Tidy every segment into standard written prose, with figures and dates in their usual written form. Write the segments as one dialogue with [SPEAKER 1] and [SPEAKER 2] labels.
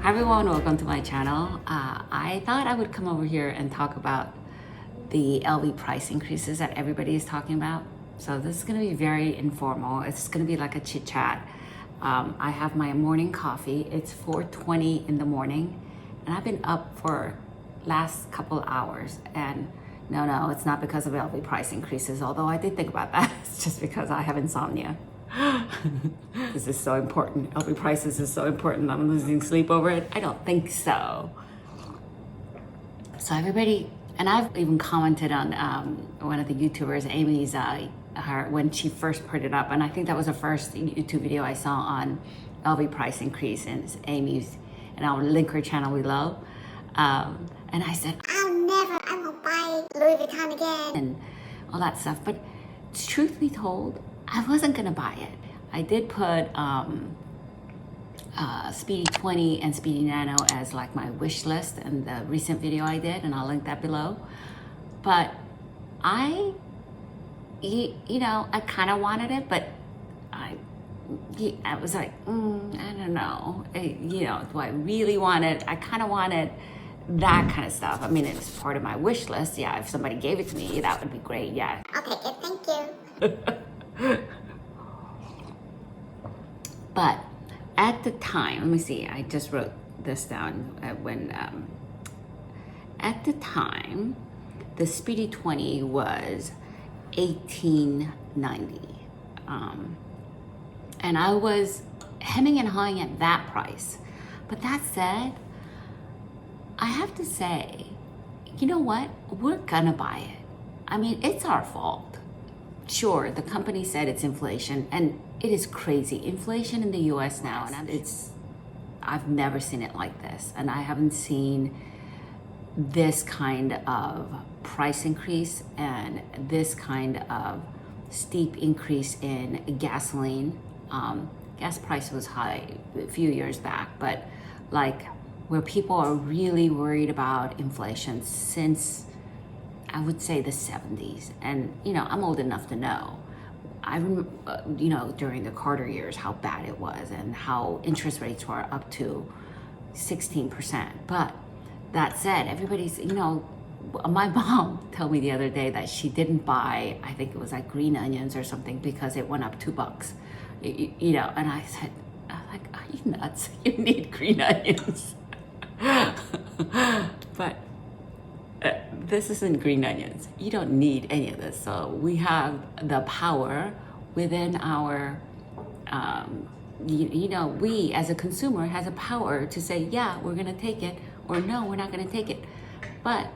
[SPEAKER 1] Everyone, welcome to my channel. I thought I would come over here and talk about the LV price increases that everybody is talking about. So this is going to be very informal. It's going to be like a chit chat. I have my morning coffee. It's 4:20 in the morning and I've been up for last couple hours, and no, it's not because of LV price increases, although I did think about that. It's just because I have insomnia. This is so important. LV prices is so important. I'm losing sleep over it. I don't think so. So everybody, and I've even commented on one of the YouTubers, Amy's, her when she first put it up, and I think that was the first YouTube video I saw on LV price increase, and it's Amy's, and I'll link her channel below. And I said, I won't buy Louis Vuitton again, and all that stuff. But truth be told, I wasn't gonna buy it. I did put Speedy 20 and Speedy Nano as like my wish list in the recent video I did, and I'll link that below. But I kind of wanted it, but I was like, I don't know. Do I really want it? I kind of wanted that kind of stuff. I mean, it's part of my wish list. Yeah, if somebody gave it to me, that would be great. Yeah. I'll take it, thank you. But at the time, let me see, I just wrote this down when at the time the Speedy 20 was $18.90, and I was hemming and hawing at that price. But that said, I have to say, you know what, we're gonna buy it. I mean, it's our fault. Sure, the company said it's inflation, and it is crazy. Inflation in the US now, and I've never seen it like this. And I haven't seen this kind of price increase and this kind of steep increase in gasoline. Gas price was high a few years back, but like where people are really worried about inflation since, I would say, the 70s. And, I'm old enough to know. I remember, during the Carter years, how bad it was and how interest rates were up to 16%. But that said, everybody's, my mom told me the other day that she didn't buy, I think it was like green onions or something, because it went up $2. And I said, are you nuts? You need green onions. But this isn't green onions. You don't need any of this. So we have the power within our, we as a consumer has a power to say, yeah, we're gonna take it, or no, we're not gonna take it. But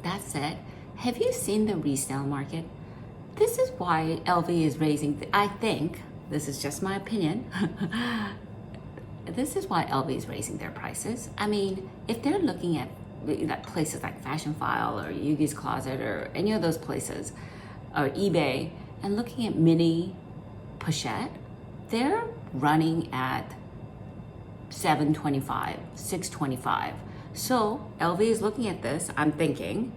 [SPEAKER 1] that said, have you seen the resale market? This is why LV is raising, I think, this is just my opinion, this is why LV is raising their prices. I mean, if they're looking at places like Fashion File or Yugi's Closet or any of those places, or eBay, and looking at mini pochette, they're running at $725, $625. So LV is looking at this, I'm thinking,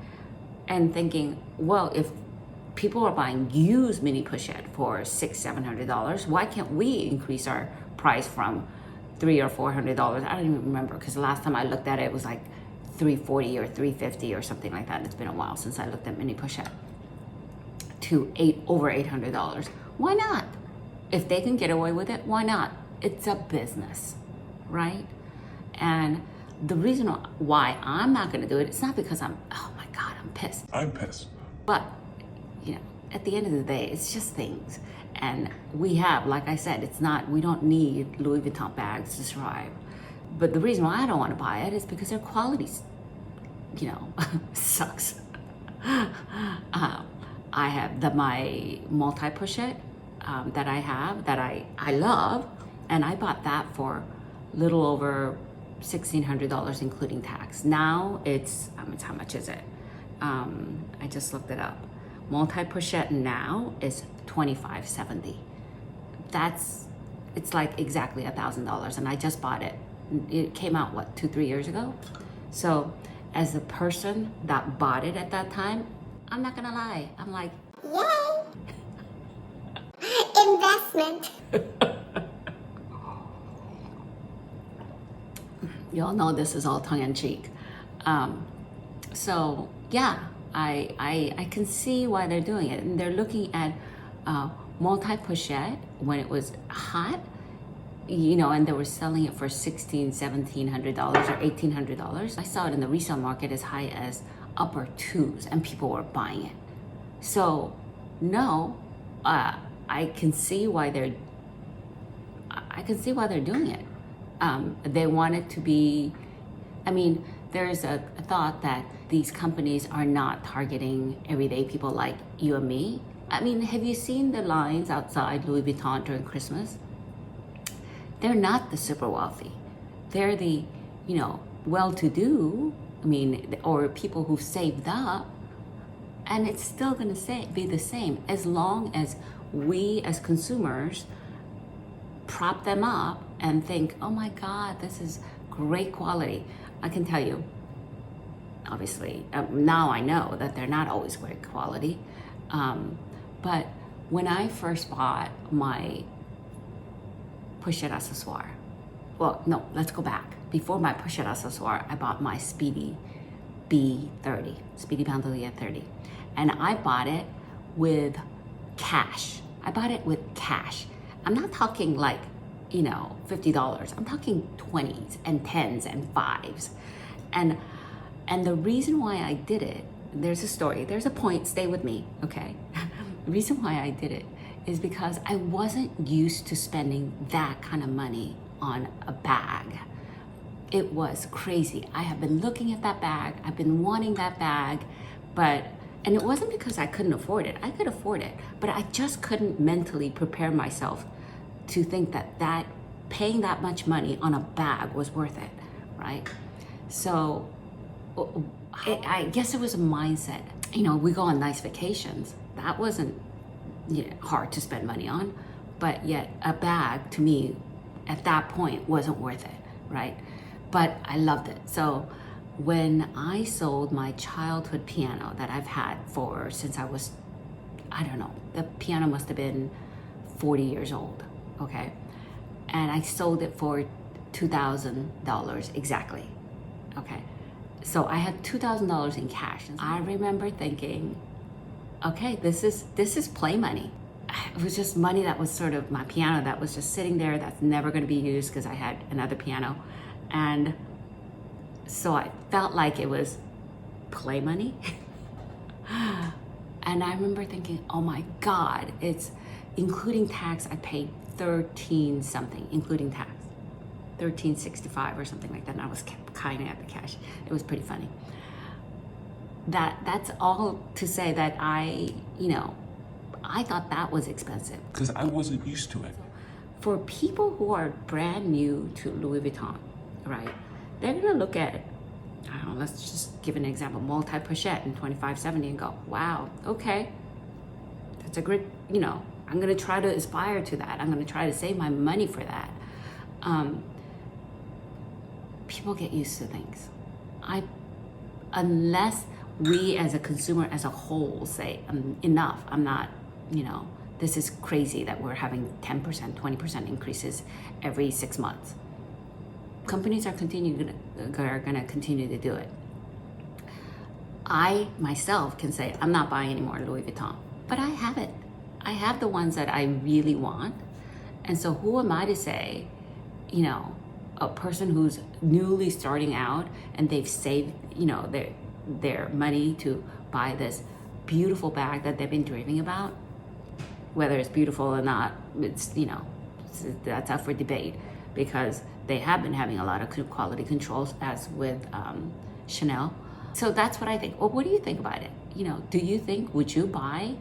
[SPEAKER 1] well, if people are buying used mini pochette for $600, $700, why can't we increase our price from $300 or $400? I don't even remember, because the last time I looked at it, it was like $340 or $350 or something like that. It's been a while since I looked at mini pochette. To over $800. Why not? If they can get away with it, why not? It's a business, right? And the reason why I'm not going to do it, it's not because oh my God, I'm pissed.
[SPEAKER 2] I'm pissed.
[SPEAKER 1] But, at the end of the day, it's just things. And we have, like I said, we don't need Louis Vuitton bags to survive. But the reason why I don't want to buy it is because their quality, sucks. I have my multi-pochette that I have, that I love, and I bought that for a little over $1,600, including tax. Now it's, how much is it? I just looked it up. Multi-pochette now is $2,570. It's like exactly $1,000, and I just bought it. It came out, what, 2-3 years ago? So as the person that bought it at that time, I'm not gonna lie, I'm like, yay! Investment. You all know this is all tongue-in-cheek. So yeah, I can see why they're doing it. And they're looking at multi-pochette when it was hot, you know, and they were selling it for $1,600, $1,700 or $1,800. I saw it in the resale market as high as upper twos, and people were buying it. So no, I can see why they're doing it. They want it to be, I mean, there's a thought that these companies are not targeting everyday people like you and me. I mean, have you seen the lines outside Louis Vuitton during Christmas? They're not the super wealthy. They're the, you know, well-to-do, I mean, or people who've saved up, and it's still gonna be the same as long as we as consumers prop them up and think, oh my God, this is great quality. I can tell you, obviously, now I know that they're not always great quality. But when I first bought my pochette accessoire, well, no, let's go back. Before my pochette accessoire, I bought my Speedy B30, Speedy Bandolier 30. And I bought it with cash. I bought it with cash. I'm not talking like, you know, $50. I'm talking 20s and 10s and 5s. And the reason why I did it, there's a story, there's a point, stay with me, okay? The reason why I did it is because I wasn't used to spending that kind of money on a bag. It was crazy. I have been looking at that bag, I've been wanting that bag, and it wasn't because I couldn't afford it. I could afford it, but I just couldn't mentally prepare myself to think that paying that much money on a bag was worth it, right? So I guess it was a mindset. You know, we go on nice vacations. That wasn't, you know, hard to spend money on, but yet a bag to me at that point wasn't worth it, right? But I loved it. So when I sold my childhood piano that I've had since I was, I don't know, the piano must have been 40 years old, okay? And I sold it for $2,000 exactly, okay? So I had $2,000 in cash. And I remember thinking, okay, this is play money. It was just money that was sort of my piano that was just sitting there that's never gonna be used because I had another piano. And so I felt like it was play money. And I remember thinking, oh my God, it's including tax, I paid 13 something, including tax, 1365 or something like that. And I was kind of at the cash. It was pretty funny. That's all to say that I thought that was expensive.
[SPEAKER 2] Because I wasn't used to it.
[SPEAKER 1] For people who are brand new to Louis Vuitton, right? They're gonna look at, I don't know, let's just give an example, multi-pochette in 2570 and go, wow, okay. That's a great, you know, I'm gonna try to aspire to that. I'm gonna try to save my money for that. People get used to things. Unless we as a consumer as a whole say, enough, I'm not, you know, this is crazy that we're having 10%, 20% increases every 6 months. Companies are gonna continue to do it. I myself can say, I'm not buying any more Louis Vuitton, but I have it. I have the ones that I really want. And so who am I to say, you know, a person who's newly starting out and they've saved, you know, their money to buy this beautiful bag that they've been dreaming about, whether it's beautiful or not, it's, you know, that's up for debate, because they have been having a lot of quality controls, as with Chanel. So that's what I think. Well, what do you think about it? You know, do you think, would you buy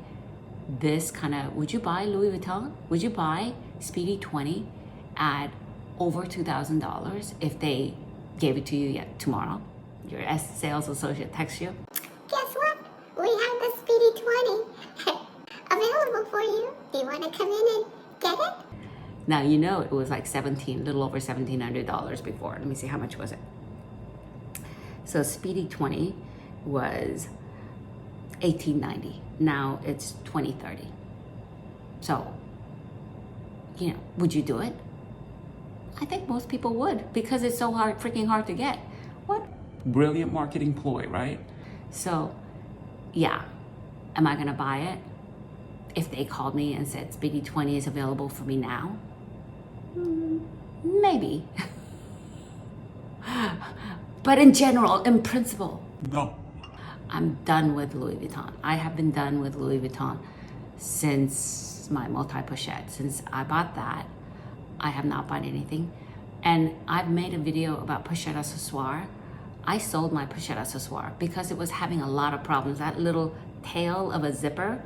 [SPEAKER 1] would you buy Louis Vuitton? Would you buy Speedy 20 at over $2,000 if they gave it to you yet tomorrow? Your sales associate texts you.
[SPEAKER 3] Guess what? We have the Speedy 20 available for you. Do you want to come in and get it?
[SPEAKER 1] Now, you know, it was like little over $1,700 before. Let me see, how much was it? So Speedy 20 was $1,890. Now it's $2,030. So, you know, would you do it? I think most people would because it's so freaking hard to get. What? Brilliant marketing ploy, right? So, yeah. Am I gonna buy it? If they called me and said Speedy 20 is available for me now? Maybe. But in general, in principle, no. I'm done with Louis Vuitton. I have been done with Louis Vuitton since my multi-pochette. Since I bought that, I have not bought anything. And I've made a video about pochette accessoire. I sold my pochette accessoire because it was having a lot of problems. That little tail of a zipper,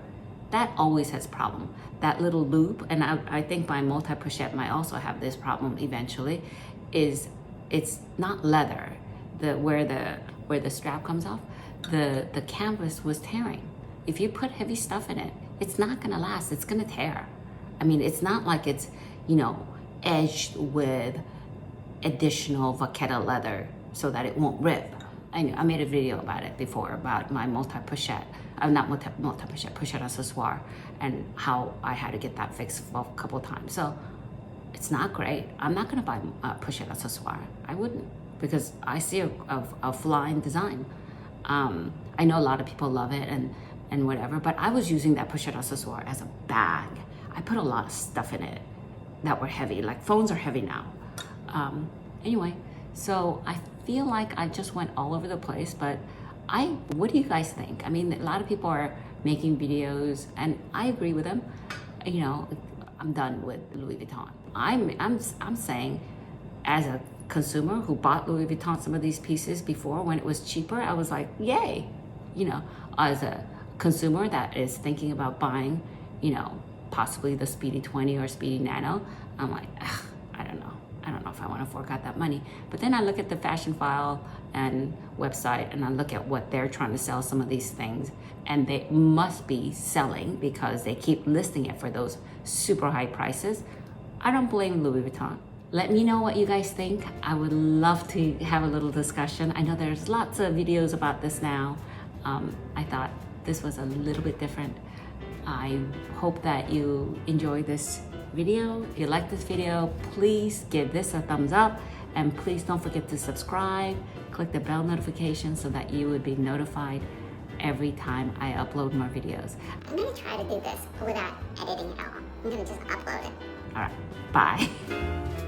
[SPEAKER 1] that always has problem. That little loop, and I think my multi-pochette might also have this problem eventually, is it's not leather. Where the strap comes off, the canvas was tearing. If you put heavy stuff in it, it's not gonna last, it's gonna tear. I mean, it's not like it's, you know, edged with additional vaqueta leather so that it won't rip. I made a video about it before, about my multi-pochette, not multi-pochette, pochette accessoire, and how I had to get that fixed a couple times. So it's not great. I'm not gonna buy pochette accessoire. I wouldn't, because I see a flying design. I know a lot of people love it and whatever, but I was using that pochette accessoire as a bag. I put a lot of stuff in it that were heavy, like phones are heavy now. Anyway, so I feel like I just went all over the place, but what do you guys think? I mean, a lot of people are making videos and I agree with them. You know, I'm done with Louis Vuitton. I'm saying, as a consumer who bought Louis Vuitton, some of these pieces before when it was cheaper, I was like, yay. You know, as a consumer that is thinking about buying, you know, possibly the Speedy 20 or Speedy Nano, I'm like, ugh, I don't know if I want to fork out that money. But then I look at the Fashion File and website and I look at what they're trying to sell some of these things, and they must be selling because they keep listing it for those super high prices. I don't blame Louis Vuitton. Let me know what you guys think. I would love to have a little discussion. I know there's lots of videos about this now. I thought this was a little bit different. I hope that you enjoy this video. If you like this video, please give this a thumbs up, and please don't forget to subscribe. Click the bell notification so that you would be notified every time I upload more videos.
[SPEAKER 3] I'm gonna try to do this without editing it all. I'm gonna just upload it.
[SPEAKER 1] All right, bye.